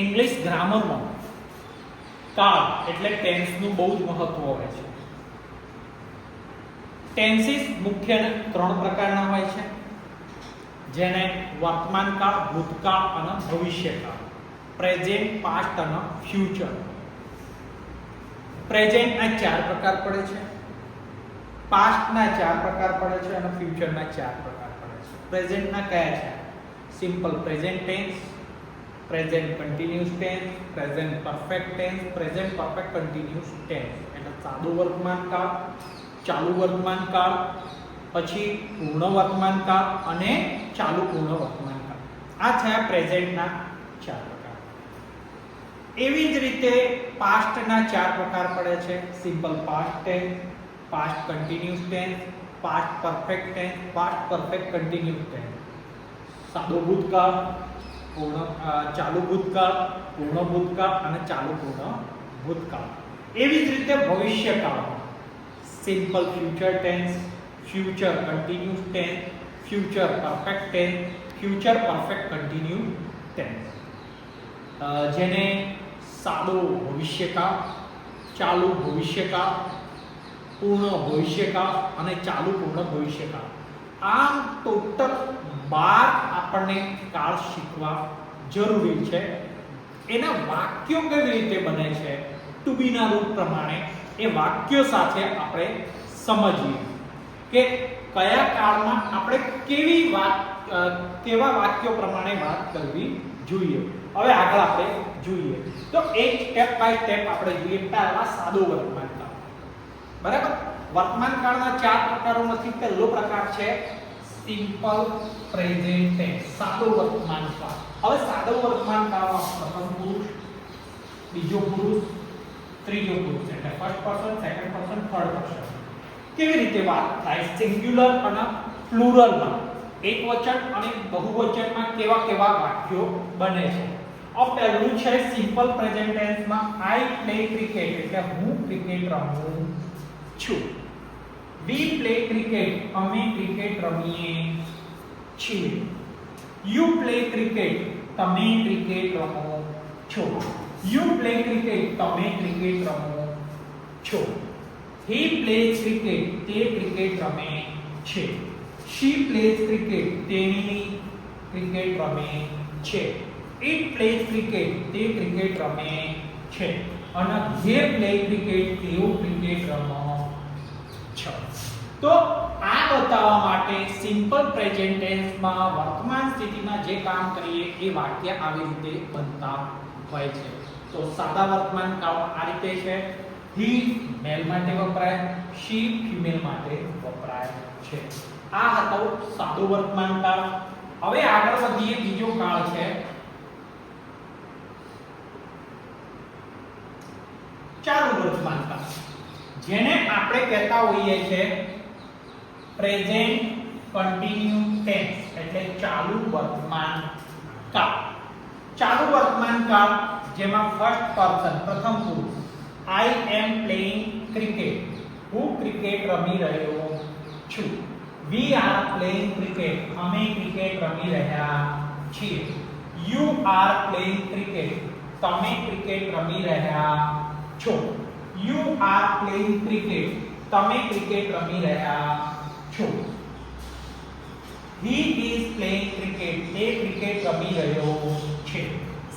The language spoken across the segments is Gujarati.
ઇંગ્લિશ ગ્રામરમાં કાળ એટલે ટેન્સનું બહુ જ મહત્વ હોય છે. ટેન્સીસ મુખ્ય 3 પ્રકારના હોય છે, જેને વર્તમાન કાળ, ભૂતકાળ અને ભવિષ્યકાળ, પ્રેઝન્ટ, પાસ્ટ અને ફ્યુચર. પ્રેઝન્ટના 4 પ્રકાર પડે છે, પાસ્ટના 4 પ્રકાર પડે છે અને ફ્યુચરના 4 પ્રકાર પડે છે. પ્રેઝન્ટના કયા છે? Simple present tense, present continuous tense, present perfect tense, present perfect continuous tense. એટલે સાદો વર્તમાન કાળ, ચાલુ વર્તમાન કાળ, પછી પૂર્ણ વર્તમાન કાળ અને ચાલુ પૂર્ણ વર્તમાન કાળ. આ છે પ્રેઝન્ટના 4 પ્રકાર. એવી જ રીતે પાસ્ટના 4 પ્રકાર પડે છે, simple past tense, past continuous tense, past perfect tense, past perfect continuous tense. સાદો ભૂતકાળ, ચાલુ ભૂતકાળ, પૂર્ણ ભૂતકાળ અને ચાલુ પૂર્ણ ભૂતકાળ. એવી જ રીતે ભવિષ્યકાળ, simple future tense, future continuous tense, future perfect tense, future perfect continuous tense. જેને સાદો ભવિષ્યકાળ, ચાલુ ભવિષ્યકાળ, પૂર્ણ ભવિષ્યકાળ અને ચાલુ પૂર્ણ ભવિષ્યકાળ. આમ ટોટલ 12 આપણને કાળ શીખવા જરૂરી છે. એના વાક્યો કેવી રીતે બને છે, ટુ બી ના રૂપ પ્રમાણે એ વાક્યો સાથે આપણે સમજીએ કે કયા કાળમાં આપણે કેવા વાક્યો પ્રમાણે વાત કરવી જોઈએ. હવે આગળ આપણે જોઈએ તો એક સ્ટેપ બાય સ્ટેપ આપણે જોઈએ. પહેલા સાદો વર્તમાન કાળ. બરાબર, વર્તમાન કાળના 4 પ્રકારોમાંથી પહેલો પ્રકાર છે સિમ્પલ પ્રેઝન્ટ ટેન્સ, સાદો વર્તમાન કાળ. હવે સાદો વર્તમાન કાળમાં પ્રથમ પુરુષ, બીજો પુરુષ, ત્રીજો પુરુષ એટલે first person, second person, third person. કેવી રીતે વાત થાય? સિંગ્યુલર અને પ્લુરલમાં, એકવચન અને બહુવચનમાં કેવા વાક્યો બને છે. આ પહેલું છે સિમ્પલ પ્રેઝન્ટ ટેન્સમાં આઈ પ્લે ક્રિકેટ એટલે હું ક્રિકેટ રમું છું. વી પ્લે ક્રિકેટ અમે ક્રિકેટ રમીએ છીએ. યુ પ્લે ક્રિકેટ તમે ક્રિકેટ રમો છો. યુ પ્લે ક્રિકેટ તમે ક્રિકેટ રમો છો. હી પ્લેઝ ક્રિકેટ તે ક્રિકેટ રમે છે. શી પ્લેઝ ક્રિકેટ તેણી ક્રિકેટ રમે છે. ઇટ પ્લેઝ ક્રિકેટ તે ક્રિકેટ રમે છે. અને જે પ્લે ક્રિકેટ તેઓ ક્રિકેટ રમે છે. તો આ બતાવવા માટે સિમ્પલ પ્રેઝન્ટ ટેન્સમાં વર્તમાન સ્થિતિમાં જે કામ કરીએ એ વાક્ય આવી રીતે બનતા હોય છે. તો સાદા વર્તમાન કાળ આ રીતે છે. હી મેલ માટે વપરાય, શી ફિમેલ માટે વપરાય છે. આ હતો સાદો વર્તમાન કાળ. હવે આગળ વધીએ. બીજો કાળ છે ચાલુ વર્તમાન કાળ, જેને આપણે કહેતા હોઈએ છે પ્રેઝન્ટ કન્ટિન્યુઅસ ટેન્સ એટલે ચાલુ વર્તમાન કાળ. ચાલુ વર્તમાન કાળ જેમાં ફર્સ્ટ પર્સન પ્રથમ પુરુષ આઈ એમ પ્લેઇંગ ક્રિકેટ હું ક્રિકેટ રમી રહ્યો છું. વી આર પ્લેઇંગ ક્રિકેટ અમે ક્રિકેટ રમી રહ્યા છીએ. યુ આર પ્લેઇંગ ક્રિકેટ તમે ક્રિકેટ રમી રહ્યા છો. યુ આર પ્લેઇંગ ક્રિકેટ તમે ક્રિકેટ રમી રહ્યા છો. He is playing cricket તે ક્રિકેટ રમી રહ્યો છે.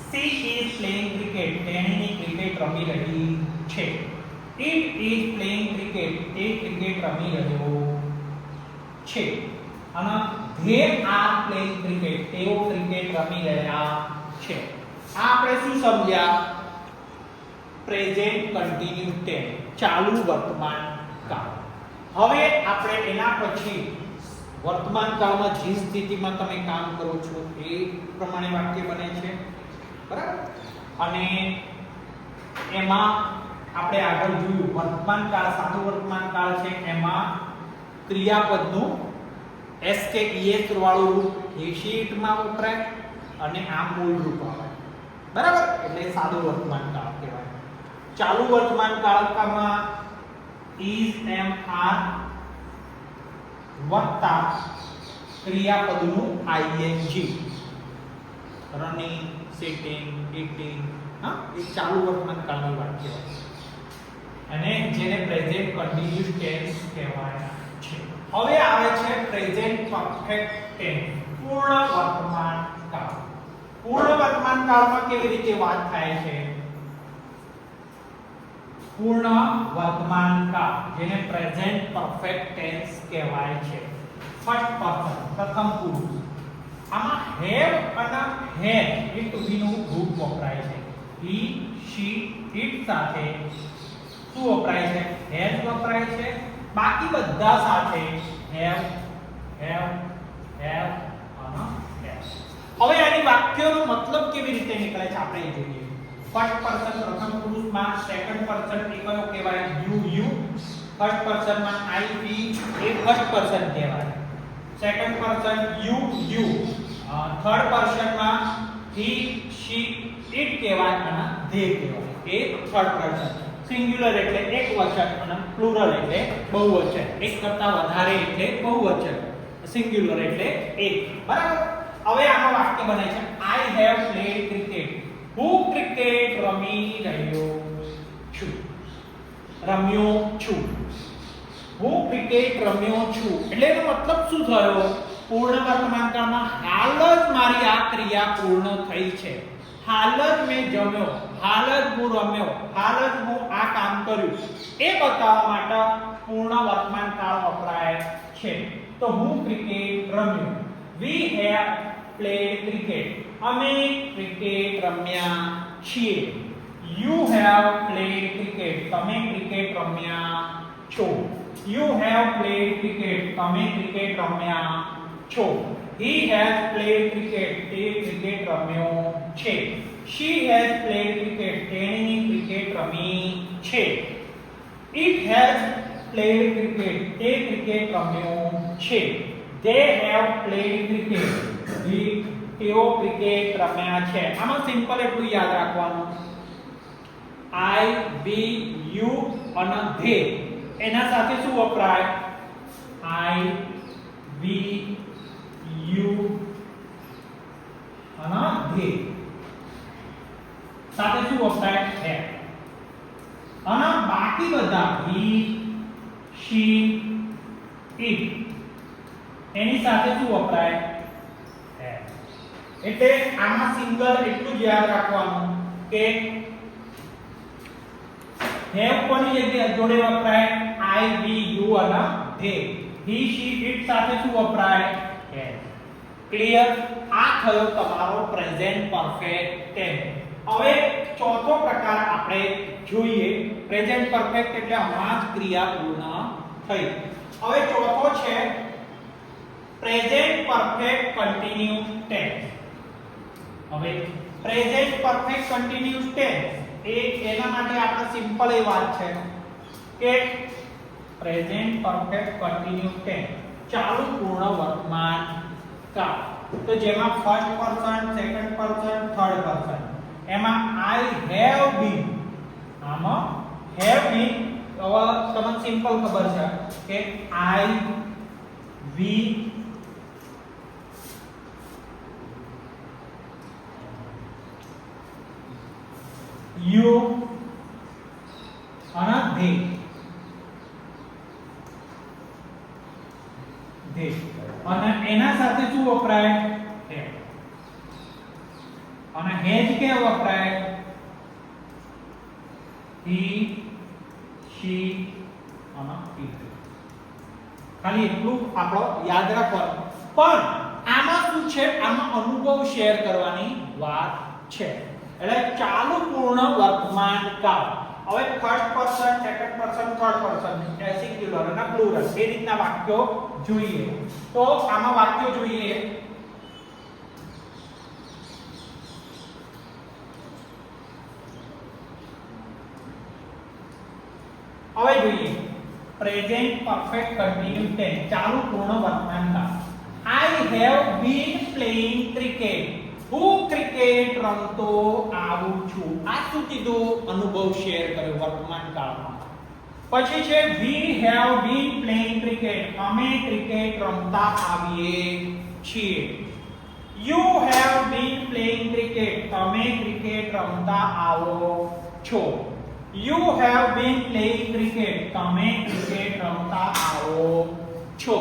She is playing cricket તેણી ક્રિકેટ રમી રહી છે. It is playing cricket તે ક્રિકેટ રમી રહ્યો છે. અને they are playing cricket તેઓ ક્રિકેટ રમી રહ્યા છે. આ આપણે શું સમજ્યા? પ્રેઝન્ટ કન્ટિન્યુઅસ ટેન્સ ચાલુ વર્તમાન કાળ. હવે આપણે એના પછી વર્તમાન કાળમાં જે સ્થિતિમાં તમે કામ કરો છો એ પ્રમાણે વાક્ય બને છે. બરાબર, અને એમાં આપણે આગળ જોયું વર્તમાન કાળ સાદો વર્તમાન કાળ છે. એમાં ક્રિયાપદનું એસ કે ઈએસ વાળું રૂપ એશિયટમાં વપરાય અને આ મૂળ રૂપ આવે. બરાબર, એટલે સાદો વર્તમાન કાળ કહેવાય. ચાલુ વર્તમાન કાળમાં is am are વત્તા ક્રિયાપદનું ing રનિંગ, સિટિંગ, ઈટિંગ, હા એ ચાલુ વર્તમાન કાળની વાક્ય અને જેને પ્રેઝન્ટ કન્ટિન્યુઅસ ટેન્સ કહેવાય છે. હવે આવે છે પ્રેઝન્ટ પરફેક્ટ ટેન્સ, પૂર્ણ વર્તમાન કાળ. પૂર્ણ વર્તમાન કાળમાં કેવી રીતે વાત થાય છે? પૂર્ણ વર્તમાન કાળ જેને પ્રેઝન્ટ પરફેક્ટ ટેન્સ કહેવાય છે. ફર્સ્ટ પર્સન પ્રથમ પુરુષ. આમાં હેવ અને હેડ એ ટુબીનું રૂપ વપરાય છે. he, she, it સાથે શું વપરાય છે? હેડ વપરાય છે. બાકી બધા સાથે હેવ અને હેવ. હવે આની વાક્યનો મતલબ કેવી રીતે નીકળે છે આપણે એ જોઈએ. ફર્સ્ટ પર્સન પ્રથમ પુરુષમાં, સેકન્ડ પર્સન એ કયો કહેવાય? યુ. ફર્સ્ટ પર્સનમાં આઈ વી એ ફર્સ્ટ પર્સન કહેવાય. Second person you. થર્ડ પર્સનમાં he, she, it કહેવાય અને they કહેવાય. એ થર્ડ પર્સન. સિંગ્યુલર એટલે એક વચન અને પ્લુરલ એટલે બહુવચન. એક કરતા વધારે એટલે બહુવચન. સિંગ્યુલર એટલે એક. બરાબર. હવે આનો વાક્ય બને છે I have played cricket. હું ક્રિકેટ રમી રહ્યો છું. રમ્યો છું. હું ક્રિકેટ રમ્યો છું. એટલે એનો મતલબ શું થયો? પૂર્ણ વર્તમાન કાળમાં હાલ જ મારી આ ક્રિયા પૂર્ણ થઈ છે. હાલ જ મેં જમ્યો, હાલ જ હું રમ્યો, હાલ જ હું આ કામ કર્યું એ બતાવવા માટે પૂર્ણ વર્તમાન કાળ વપરાય છે. તો હું ક્રિકેટ રમ્યો. We have played cricket. અમે ક્રિકેટ રમ્યા છીએ. You have played cricket. તમે ક્રિકેટ રમ્યા છો. You have played cricket. તમે ક્રિકેટ રમ્યા છો. He has played cricket. તે ક્રિકેટ રમ્યો છે. She has played cricket. તેણી ક્રિકેટ રમી છે. It has played cricket. તે ક્રિકેટ રમ્યો છે. They have played cricket. તેઓ ક્રિકેટ રમ્યા છે. આમાં સિમ્પલ એટલું યાદ રાખવાનું I, we, you અને they એના સાથે શું વપરાય? I, we, you અને they સાથે શું વપરાય? have. અને બાકી બધા he, she, it એની સાથે શું વપરાય? have. એટલે આમાં સિંગલ એટલું જ યાદ રાખવાનું કે have કોની જગ્યાએ જોડે વપરાય? I, we, you અને they. he, she, it સાથે શું વપરાય? have. ક્લિયર? આ થયો તમારો પ્રેઝન્ટ પરફેક્ટ ટેન્સ. હવે ચોથો પ્રકાર આપણે જોઈએ. પ્રેઝન્ટ પરફેક્ટ એટલે હમણાં જ ક્રિયા પૂર્ણ થઈ. હવે ચોથો છે પ્રેઝન્ટ પરફેક્ટ કન્ટિન્યુઅસ ટેન્સ. હવે પ્રેઝન્ટ પરફેક્ટ કન્ટિન્યુઅસ ટેન્સ એના માટે આપણે સિમ્પલ એ વાત છે કે પ્રેઝન્ટ પરફેક્ટ કન્ટિન્યુઅસ ટેન્સ ચાલુ પૂર્ણ વર્તમાન કાળ. તો જેમાં first person, second person, third person એમાં I have been. આમાં have been હવે તમને સિમ્પલ ખબર છે કે I, we, you અને they અને એના સાથે શું વપરાય? have. અને has કે વપરાય? he, she અને it. ખાલી એટલું આપણો યાદ રાખવાનું. પણ આમાં શું છે? આમાં અનુભવ શેર કરવાની વાત છે. એટલે ચાલુ પૂર્ણ વર્તમાન કાળ. હવે first person, second person, third person singular અને પ્લુરલ એ રીતના વાક્યો જોઈએ. તો આમાં વાક્યો જોઈએ. હવે જોઈએ પ્રેઝન્ટ પરફેક્ટ કન્ટિન્યુઅસ ટેન્સ ચાલુ પૂર્ણ વર્તમાન કાળ. I have been playing cricket. હું ક્રિકેટ રમતો આવું છું. આ શું કીધું? અનુભવ શેર કર્યો વર્તમાન કાળમાં. પછી છે we have been playing cricket. અમે ક્રિકેટ રમતા આવીએ છીએ. You have been playing cricket. તમે ક્રિકેટ રમતા આવો છો. You have been playing cricket. તમે ક્રિકેટ રમતા આવો છો.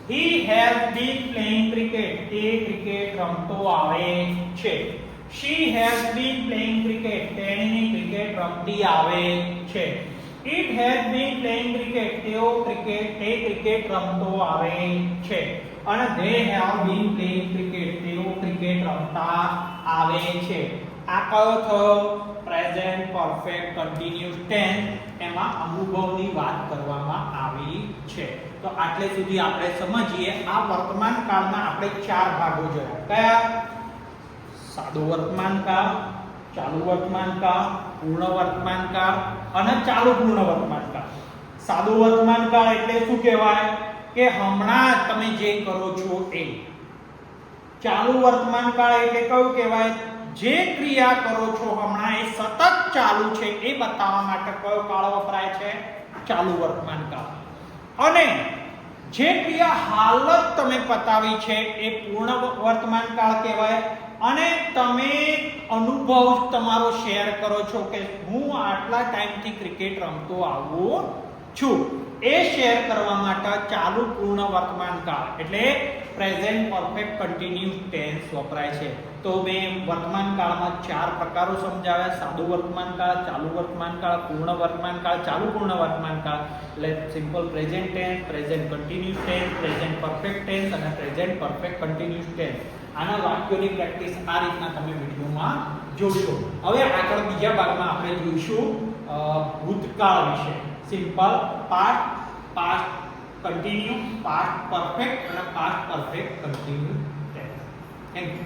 He has been playing cricket. તે ક્રિકેટ રમતો આવે છે. She has been playing cricket. તેણી ક્રિકેટ રમતી આવે છે. It has been playing cricket. તે ક્રિકેટ રમતો આવે છે. અને they have been playing cricket. તેઓ ક્રિકેટ રમતા આવે છે. આ કયો થયો? Present perfect continuous tense. એમાં અનુભવની વાત કરવામાં આવી છે. તો આટલે સુધી આપણે સમજીએ આ વર્તમાન કાળના આપણે ચાર ભાગો જોયા. કયા? સાદો વર્તમાન કાળ, ચાલુ વર્તમાન કાળ, પૂર્ણ વર્તમાન કાળ અને ચાલુ પૂર્ણ વર્તમાન કાળ. સાદો વર્તમાન કાળ એટલે શું કહેવાય? કે હમણાં તમે જે કરો છો એ. ચાલુ વર્તમાન કાળ એટલે કયું કહેવાય? જે ક્રિયા કરો છો હમણાં એ સતત ચાલુ છે એ બતાવવા માટે કયો કાળ વપરાય છે? ચાલુ વર્તમાન કાળ. અને જે ક્રિયા હાલ જ તમે પતાવી છે એ પૂર્ણ વર્તમાન કાળ કહેવાય. અને તમે અનુભવ તમારો શેર કરો છો કે હું આટલા ટાઈમથી ક્રિકેટ રમતો આવું છું, એ શેર કરવા માટે ચાલુ પૂર્ણ વર્તમાન કાળ એટલે પ્રેઝન્ટ પરફેક્ટ કન્ટિન્યુઅસ ટેન્સ વપરાય છે. તો મેં વર્તમાન કાળમાં ચાર પ્રકારો સમજાવ્યા: સાદો વર્તમાન કાળ, ચાલુ વર્તમાન કાળ, પૂર્ણ વર્તમાન કાળ, ચાલુ પૂર્ણ વર્તમાન કાળ. એટલે simple present tense, present continuous tense, present perfect tense અને પ્રેઝન્ટ પરફેક્ટ કન્ટિન્યુઅસ ટેન્સ. આના વાક્યોની પ્રેક્ટિસ આ રીતના તમે વિડિયોમાં જોશો. હવે આગળ બીજા ભાગમાં આપણે જોઈશું ભૂતકાળ વિશે. Simple past, past continue, past perfect અને past perfect continue tense. Thank you.